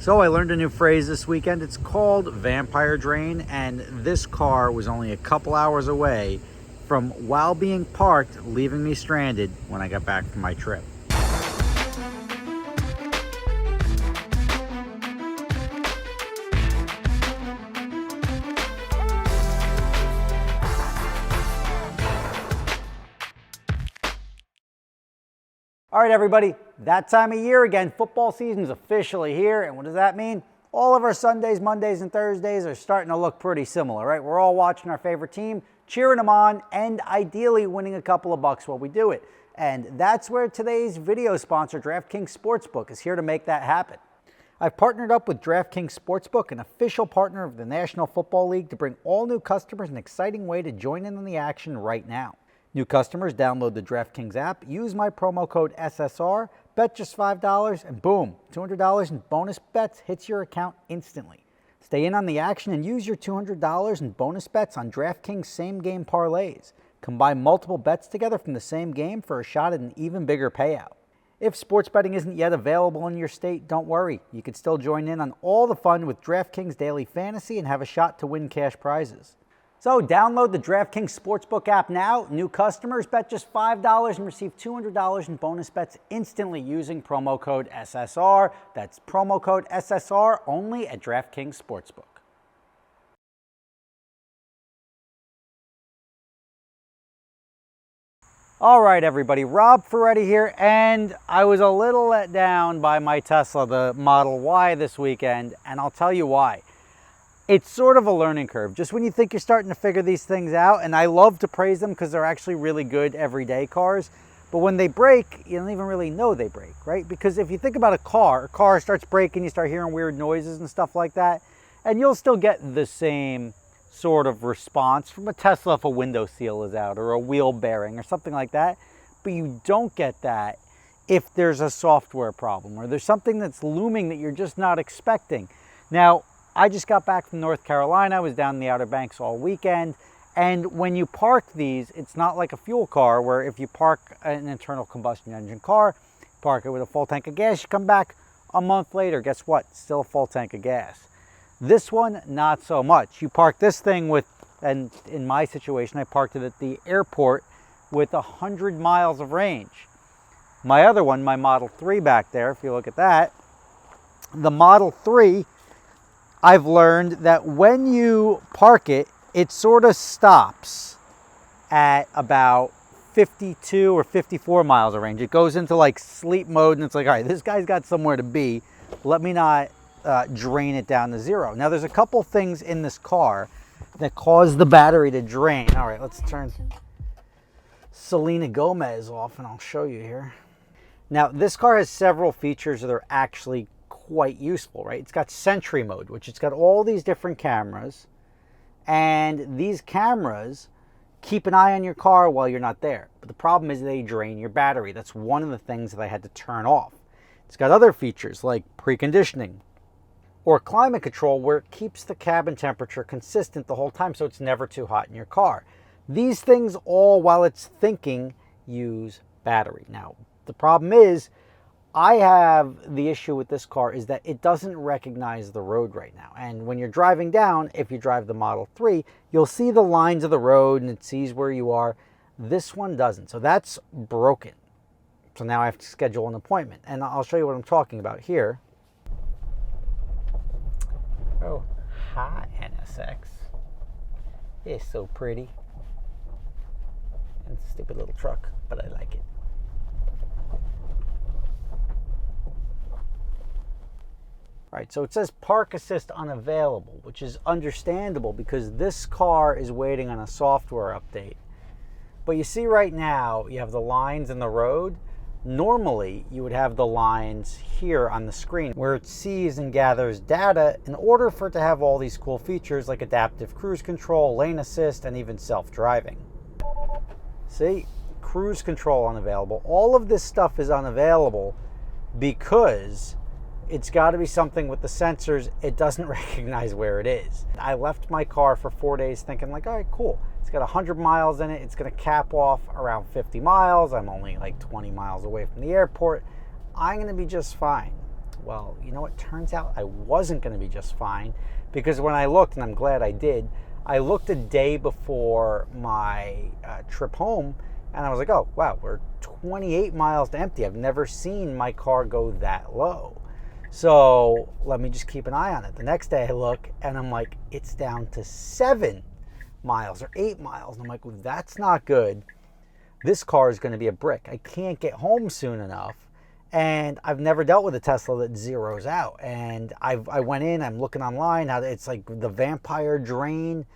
So I learned a new phrase this weekend. It's called vampire drain, and this car was only a couple hours away from, while being parked, leaving me stranded when I got back from my trip. All right, everybody, that time of year again. Football season's officially here, and what does that mean? All of our Sundays, Mondays, and Thursdays are starting to look pretty similar, right? We're all watching our favorite team, cheering them on, and ideally winning a couple of bucks while we do it. And that's where today's video sponsor, DraftKings Sportsbook, is here to make that happen. I've partnered up with DraftKings Sportsbook, an official partner of the National Football League, to bring all new customers an exciting way to join in on the action right now. New customers download the DraftKings app, use my promo code SSR, bet just $5, and boom, $200 in bonus bets hits your account instantly. Stay in on the action and use your $200 in bonus bets on DraftKings same-game parlays. Combine multiple bets together from the same game for a shot at an even bigger payout. If sports betting isn't yet available in your state, don't worry. You can still join in on all the fun with DraftKings Daily Fantasy and have a shot to win cash prizes. So download the DraftKings Sportsbook app now. New customers bet just $5 and receive $200 in bonus bets instantly using promo code SSR. That's promo code SSR only at DraftKings Sportsbook. All right, everybody, Rob Ferretti here, and I was a little let down by my Tesla, the Model Y, this weekend, and I'll tell you why. It's sort of a learning curve. Just when you think you're starting to figure these things out, and I love to praise them because they're actually really good everyday cars, but when they break, you don't even really know they break, right? Because if you think about a car starts breaking, you start hearing weird noises and stuff like that, and you'll still get the same sort of response from a Tesla if a window seal is out or a wheel bearing or something like that, but you don't get that if there's a software problem or there's something that's looming that you're just not expecting. Now, I just got back from North Carolina. I was down in the Outer Banks all weekend. And when you park these, it's not like a fuel car where if you park an internal combustion engine car, park it with a full tank of gas, you come back a month later, guess what? Still a full tank of gas. This one, not so much. You park this thing with, and in my situation, I parked it at the airport with 100 miles of range. My other one, my Model 3 back there, if you look at that, the Model 3, I've learned that when you park it, it sort of stops at about 52 or 54 miles of range. It goes into like sleep mode and it's like, all right, this guy's got somewhere to be. Let me not drain it down to zero. Now there's a couple things in this car that cause the battery to drain. All right, let's turn Selena Gomez off and I'll show you here. Now this car has several features that are actually quite useful, right? It's got Sentry mode, which it's got all these different cameras, and these cameras keep an eye on your car while you're not there. But the problem is they drain your battery. That's one of the things that I had to turn off. It's got other features like preconditioning or climate control where it keeps the cabin temperature consistent the whole time so it's never too hot in your car. These things all, while it's thinking, use battery. Now, the problem is I have the issue with this car is that it doesn't recognize the road right now. And when you're driving down, if you drive the Model 3, you'll see the lines of the road and it sees where you are. This one doesn't. So that's broken. So now I have to schedule an appointment. And I'll show you what I'm talking about here. Oh, hi, NSX. It's so pretty. And it's a stupid little truck, but I like it. All right, so it says Park Assist unavailable, which is understandable because this car is waiting on a software update. But you see right now, you have the lines in the road. Normally, you would have the lines here on the screen where it sees and gathers data in order for it to have all these cool features like adaptive cruise control, lane assist, and even self-driving. See, cruise control unavailable. All of this stuff is unavailable because it's got to be something with the sensors. It doesn't recognize where it is. I left my car for 4 days thinking like, all right, cool. It's got 100 miles in it. It's going to cap off around 50 miles. I'm only like 20 miles away from the airport. I'm going to be just fine. Well, you know what? Turns out I wasn't going to be just fine, because when I looked, and I'm glad I did, I looked a day before my trip home, and I was like, oh, wow, we're 28 miles to empty. I've never seen my car go that low. So let me just keep an eye on it. The next day I look, and I'm like, it's down to 7 miles or 8 miles. And I'm like, well, that's not good. This car is going to be a brick. I can't get home soon enough. And I've never dealt with a Tesla that zeroes out. And I went in, I'm looking online, how it's like the vampire drain.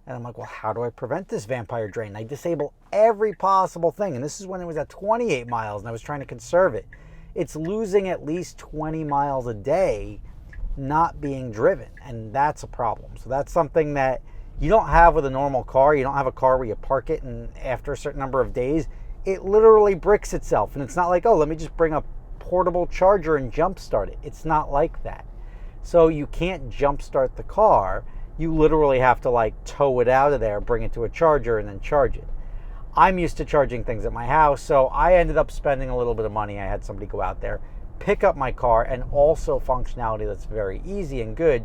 And I'm like, well, how do I prevent this vampire drain? I disable every possible thing. And this is when it was at 28 miles and I was trying to conserve it. It's losing at least 20 miles a day not being driven. And that's a problem. So that's something that you don't have with a normal car. You don't have a car where you park it and after a certain number of days, it literally bricks itself. And it's not like, oh, let me just bring a portable charger and jumpstart it. It's not like that. So you can't jumpstart the car. You literally have to like tow it out of there, bring it to a charger, and then charge it. I'm used to charging things at my house, so I ended up spending a little bit of money. I had somebody go out there, pick up my car, and also functionality that's very easy and good.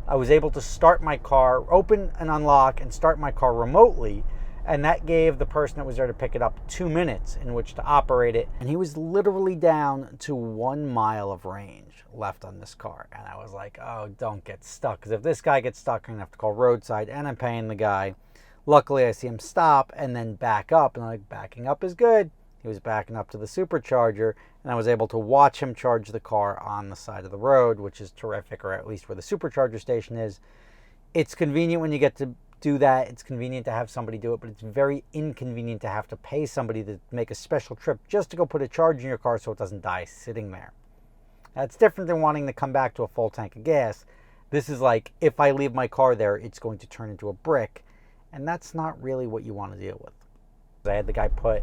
I was able to start my car, open and unlock, and start my car remotely. And that gave the person that was there to pick it up 2 minutes in which to operate it. And he was literally down to 1 mile of range left on this car. And I was like, oh, don't get stuck. Because if this guy gets stuck, I'm going to have to call Roadside, and I'm paying the guy. Luckily, I see him stop and then back up. And I'm like, backing up is good. He was backing up to the supercharger. And I was able to watch him charge the car on the side of the road, which is terrific, or at least where the supercharger station is. It's convenient when you get to do that. It's convenient to have somebody do it, but it's very inconvenient to have to pay somebody to make a special trip just to go put a charge in your car so it doesn't die sitting there. That's different than wanting to come back to a full tank of gas. This is like, if I leave my car there, it's going to turn into a brick, and that's not really what you want to deal with. I had the guy put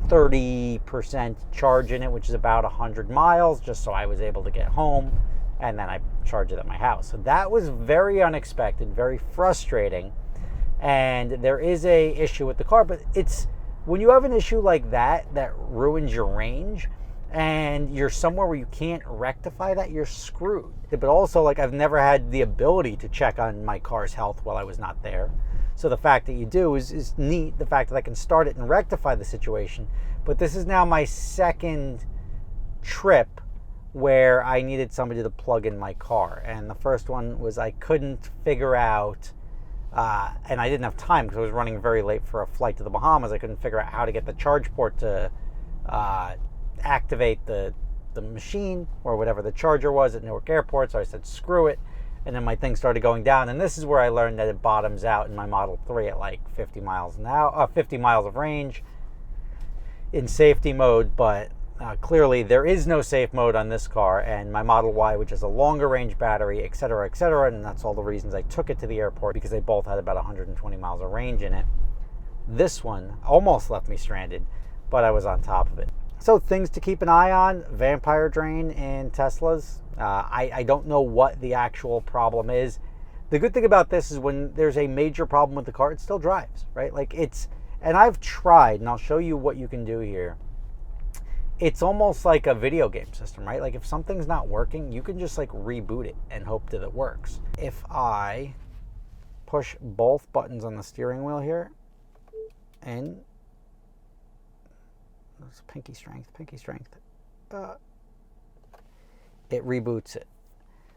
30% charge in it, which is about 100 miles, just so I was able to get home. And then I charged it at my house. So that was very unexpected, very frustrating. And there is a issue with the car, but it's when you have an issue like that that ruins your range and you're somewhere where you can't rectify that, you're screwed. But also, like, I've never had the ability to check on my car's health while I was not there. So the fact that you do is neat. The fact that I can start it and rectify the situation. But this is now my second trip where I needed somebody to plug in my car. And the first one was I couldn't figure out, and I didn't have time because I was running very late for a flight to the Bahamas. I couldn't figure out how to get the charge port to activate the machine or whatever the charger was at Newark Airport. So I said, screw it. And then my thing started going down. And this is where I learned that it bottoms out in my Model 3 at like 50 miles an hour, 50 miles of range in safety mode. But clearly there is no safe mode on this car, and my Model Y, which has a longer range battery, etc., and that's all the reasons I took it to the airport, because they both had about 120 miles of range in it. This one almost left me stranded, but I was on top of it. So things to keep an eye on: vampire drain in Teslas. I don't know what the actual problem is. The good thing about this is when there's a major problem with the car, it still drives, right? Like and I've tried, and I'll show you what you can do here. It's almost like a video game system, right? Like if something's not working, you can just like reboot it and hope that it works. If I push both buttons on the steering wheel here, and it's pinky strength, it reboots it.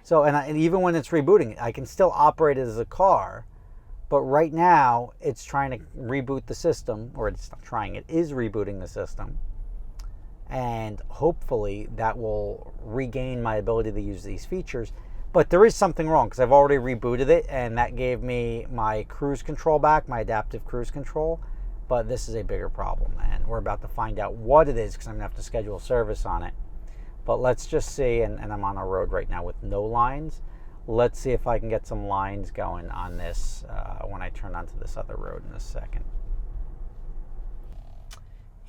So, and even when it's rebooting it, I can still operate it as a car, but right now it's trying to reboot the system, or it's not trying, it is rebooting the system. And hopefully that will regain my ability to use these features. But there is something wrong, because I've already rebooted it, and that gave me my cruise control back, my adaptive cruise control. But this is a bigger problem, and we're about to find out what it is, because I'm going to have to schedule service on it. But let's just see, and I'm on a road right now with no lines. Let's see if I can get some lines going on this when I turn onto this other road in a second.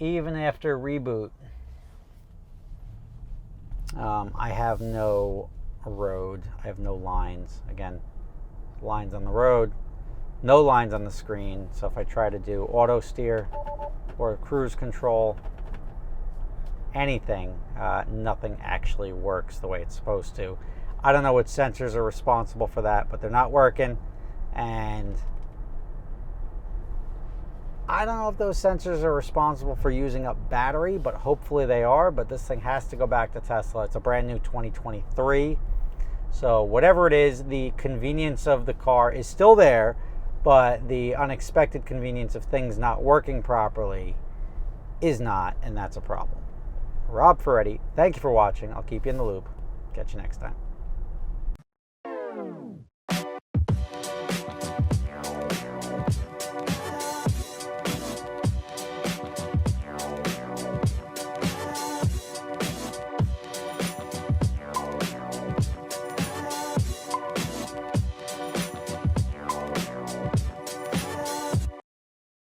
Even after reboot, I have no road. I have no lines. Again, lines on the road, no lines on the screen. So if I try to do auto steer or cruise control, anything, nothing actually works the way it's supposed to. I don't know what sensors are responsible for that, but they're not working. And I don't know if those sensors are responsible for using up battery, but hopefully they are. But this thing has to go back to Tesla. It's a brand new 2023. So whatever it is, the convenience of the car is still there, but the unexpected convenience of things not working properly is not, and that's a problem. Rob Ferretti, thank you for watching. I'll keep you in the loop. Catch you next time.